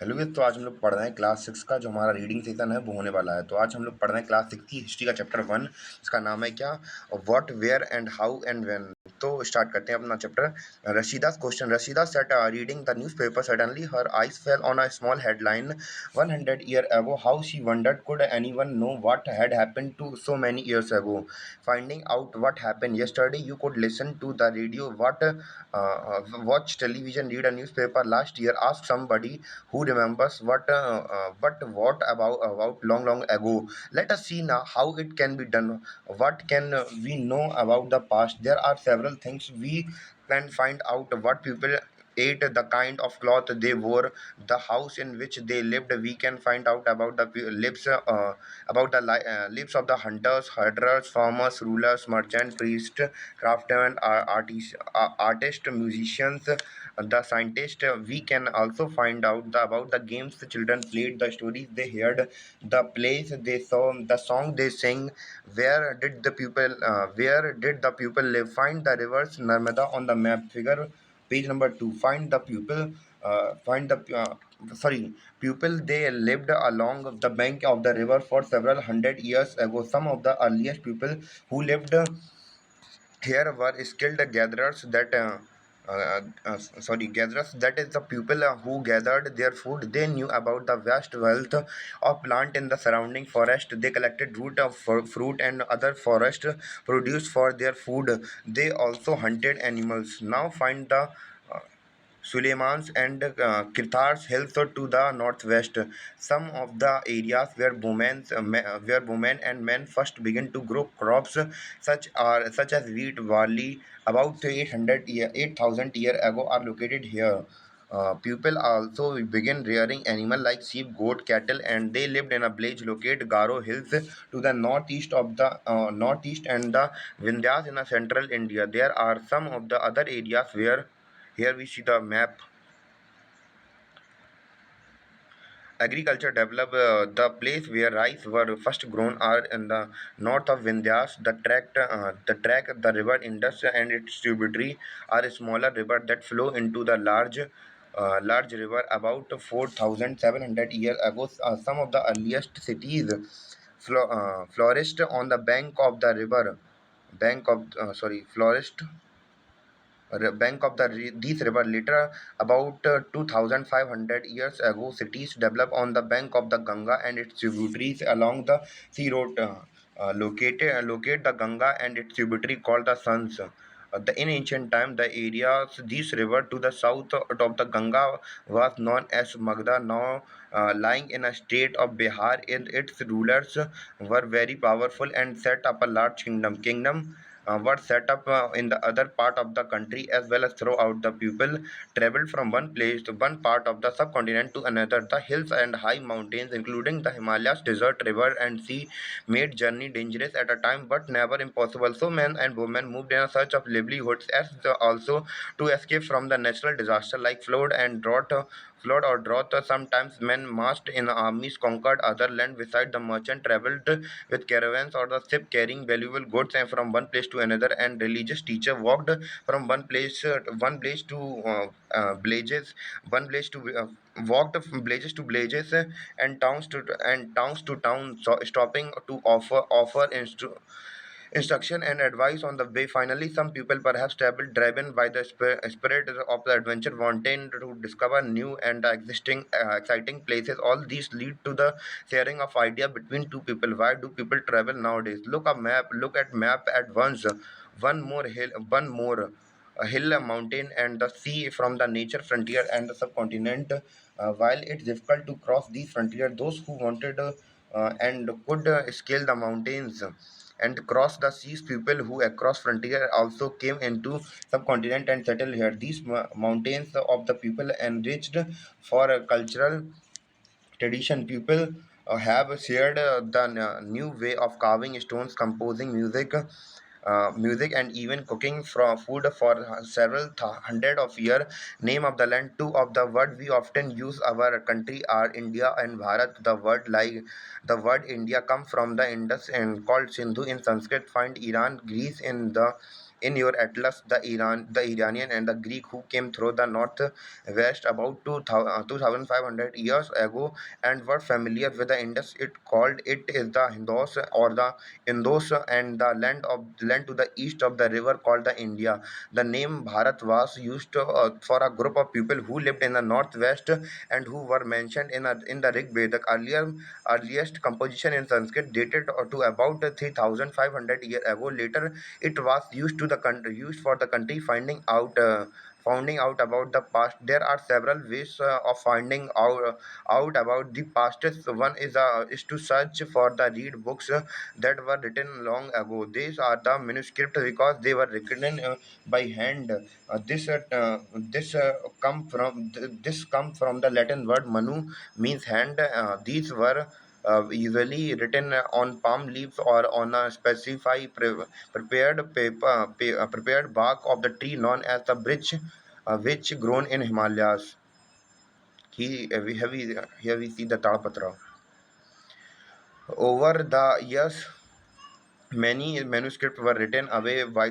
Hello guys, तो आज हम लोग पढ़ रहे हैं क्लास 6 का जो हमारा रीडिंग सेशन है वो होने वाला है। तो आज हम लोग पढ़ रहे हैं क्लास 6 की हिस्ट्री का चैप्टर 1। इसका नाम है क्या, what, where and how and when. तो स्टार्ट करते हैं अपना chapter. Rashida's question, Rashida sat reading the newspaper. Suddenly her eyes fell on a small headline, 100 year ago. How she wondered, could anyone know what had happened to so many years ago? Finding out what happened yesterday, you could listen to the radio, watch television, read a newspaper last year, ask somebody who remembers what about long ago. Let us see now how it can be done. What can we know about the past? There are several things we can find out: what people ate, the kind of cloth they wore, the house in which they lived. We can find out about the lives of the hunters, herders, farmers, rulers, merchants, priests, craftsmen, artists, musicians, the scientist. We can also find out about the games the children played, the stories they heard, the plays they saw, the song they sang. Where did the pupil live? Find the rivers Narmada on the map. Figure page number 2. Find the sorry Pupil, they lived along the bank of the river for several hundred years ago. Some of the earliest people who lived here were skilled gatherers gatherers, that is the people who gathered their food. They knew about the vast wealth of plant in the surrounding forest. They collected root of fruit and other forest produce for their food. They also hunted animals. Now find the Suleiman's and Kirthar's hills to the northwest. Some of the areas where women and men first began to grow crops such as wheat, barley, about 8,000 years ago, are located here. People also began rearing animals like sheep, goat, cattle, and they lived in a village located Garo Hills to the northeast and the Vindhyas in the central India. There are some of the other areas where here we see the map. Agriculture developed. The place where rice were first grown are in the north of Vindhyas. The river Indus and its tributary are smaller river that flow into the large river about 4,700 years ago. Some of the earliest cities flourished on the bank of the river. Flourished bank of these river. Later, about 2,500 years ago, cities developed on the bank of the Ganga and its tributaries along the sea road. Locate the Ganga and its tributary called the Sons. In ancient time, the areas this river to the south of the Ganga was known as Magda, now lying in a state of Bihar. Its rulers were very powerful and set up a large kingdom were set up in the other part of the country as well as throughout. The people traveled from one place to one part of the subcontinent to another. The hills and high mountains, including the Himalayas, desert, river, and sea, made journey dangerous at a time but never impossible. So men and women moved in a search of livelihoods as also to escape from the natural disaster like flood or drought. Sometimes men marched in armies, conquered other land beside the merchant, traveled with caravans or the ship carrying valuable goods and from one place to another, and religious teacher walked from one place to villages, one place to walked from villages to villages and towns to towns, stopping to offer instruction and advice on the way. Finally, some people perhaps traveled driven by the spirit of the adventure, wanting to discover new and exciting places. All these lead to the sharing of idea between two people. Why do people travel nowadays? Look at map at once. One more a hill, a mountain, and the sea from the nature frontier and the subcontinent. While it's difficult to cross these frontiers, those who wanted and could scale the mountains and cross the seas. People who across frontier also came into subcontinent and settled here. These mountains of the people enriched for a cultural tradition. People have shared the new way of carving stones, composing music and even cooking from food for several hundred of years. Name of the land, two of the word we often use our country are India and Bharat. The word India come from the Indus and called Sindhu in Sanskrit. Find Iran, Greece in the in your atlas the Iranian and the Greek who came through the northwest about 2500 years ago and were familiar with the Indus. It called it is the Hindos or the Indos and the land to the east of the river called the India. The name Bharat was used for a group of people who lived in the northwest and who were mentioned in the Rig Veda. Earliest composition in Sanskrit dated to about 3,500 years ago. Later, it was used for the country finding out about the past. There are several ways of finding out about the past. One is to search for the read books that were written long ago. These are the manuscript because they were written by hand. This come from the Latin word manu, means hand. These were usually written on palm leaves or on a specified prepared bark of the tree known as the which grown in Himalayas. Here we see the Talpatra. Over the years, many manuscripts were written away by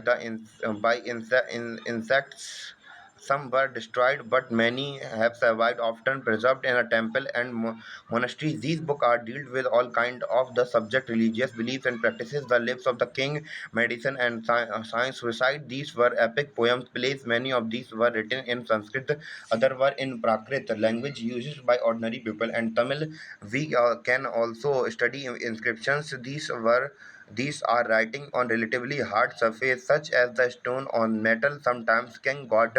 insects. Some were destroyed, but many have survived, often preserved in a temple and monasteries. These books are dealt with all kind of the subject, religious beliefs and practices, the lives of the king, medicine and science. Beside these were epic poems, plays. Many of these were written in Sanskrit, other were in Prakrit, language used by ordinary people, and Tamil. We can also study inscriptions. These are writing on relatively hard surface, such as the stone on metal. Sometimes king got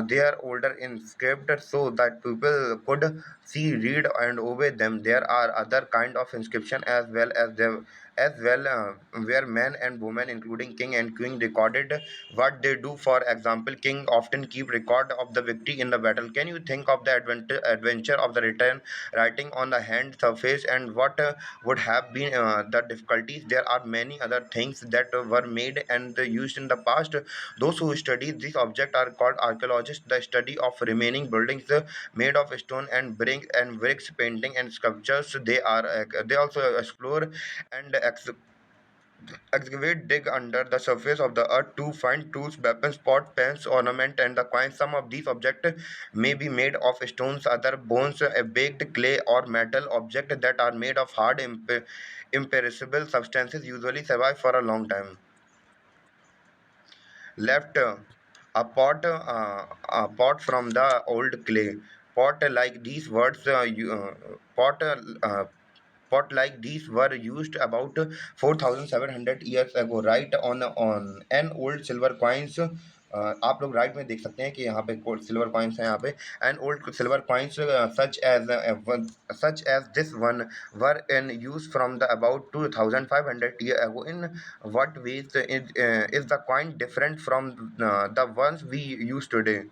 their older inscribed so that people could see, read, and obey them. There are other kind of inscription as well where men and women, including king and queen, recorded what they do. For example, king often keep record of the victory in the battle. Can you think of the adventure of the return writing on the hand surface and what would have been the difficulties? There are many other things that were made and used in the past. Those who study this object are called archaeologists. The study of remaining buildings made of stone and bricks, painting and sculptures. They also explore and excavate, dig under the surface of the earth to find tools, weapons, pot, pens, ornament, and the coins. Some of these objects may be made of stones, other bones, a baked clay, or metal objects that are made of hard, imperishable substances usually survive for a long time. Left a pot from the old clay pot like these words pot pot like these were used about 4700 years ago, right on an old silver coins. आप लोग right में देख सकते हैं कि यहाँ पे silver coins हैं यहाँ पे and old silver coins such as this one were in use from the about 2500 years ago. In what ways is the coin different from the ones we use today?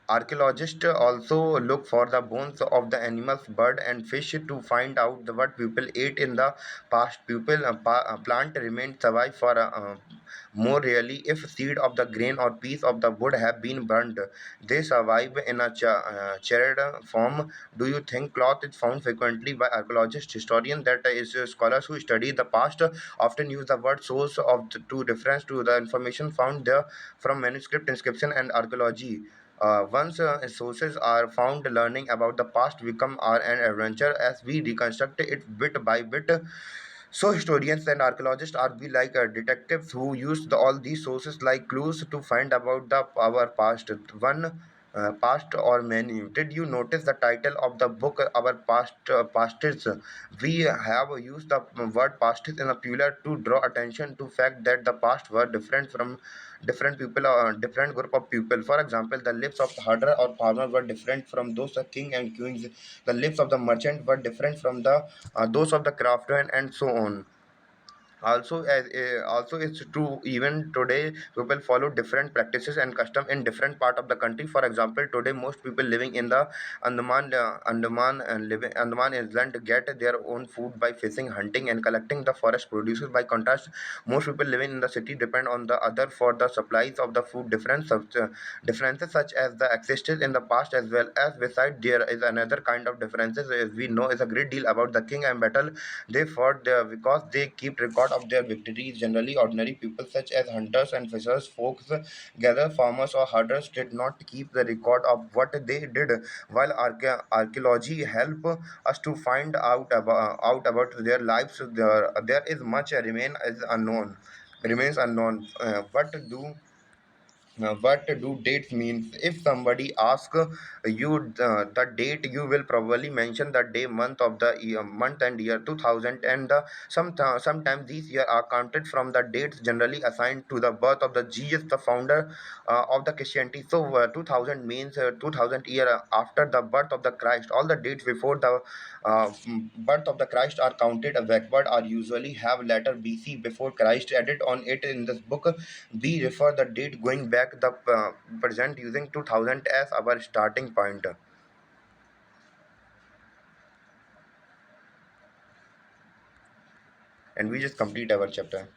Archaeologists also look for the bones of the animals, bird, and fish to find out what people ate in the past. Plant remained survive for more rarely if seed of the grain or piece of the wood have been burned. They survive in a charred form. Do you think cloth is found frequently by archaeologists, historians, that is scholars who study the past often use the word source to reference to the information found there from manuscript, inscription, and archaeology. Once sources are found, learning about the past become an adventure as we reconstruct it bit by bit. So historians and archaeologists are be like detectives who use all these sources like clues to find about our past. One past or many. Did you notice the title of the book, Our Pasts? We have used the word past in a plural to draw attention to fact that the past were different from different people or different group of people. For example, the lives of the herder or farmer were different from those of king and queens. The lives of the merchant were different from the those of the craftsmen, and so on. Also it's true even today people follow different practices and custom in different part of the country. For example, today most people living in the Andaman island get their own food by fishing, hunting, and collecting the forest produces. By contrast, most people living in the city depend on the other for the supplies of the food. Differences such as the existed in the past as well as beside there is another kind of differences as we know is a great deal about the king and battle they fought there because they keep record of their victories. Generally, ordinary people such as hunters and fishers, folks, gather farmers or herders did not keep the record of what they did, while archaeology help us to find out about their lives. There is much remains unknown. What do dates means? If somebody asks you the date, you will probably mention the day, month of the year, month and year 2000, and sometimes these years are counted from the dates generally assigned to the birth of the Jesus, the founder of the Christianity. So 2000 means 2000 year after the birth of the Christ. All the dates before the birth of the Christ are counted backward, or usually have letter BC before Christ added on it. In this book we refer the date going back the present using 2000 as our starting point, and we just complete our chapter.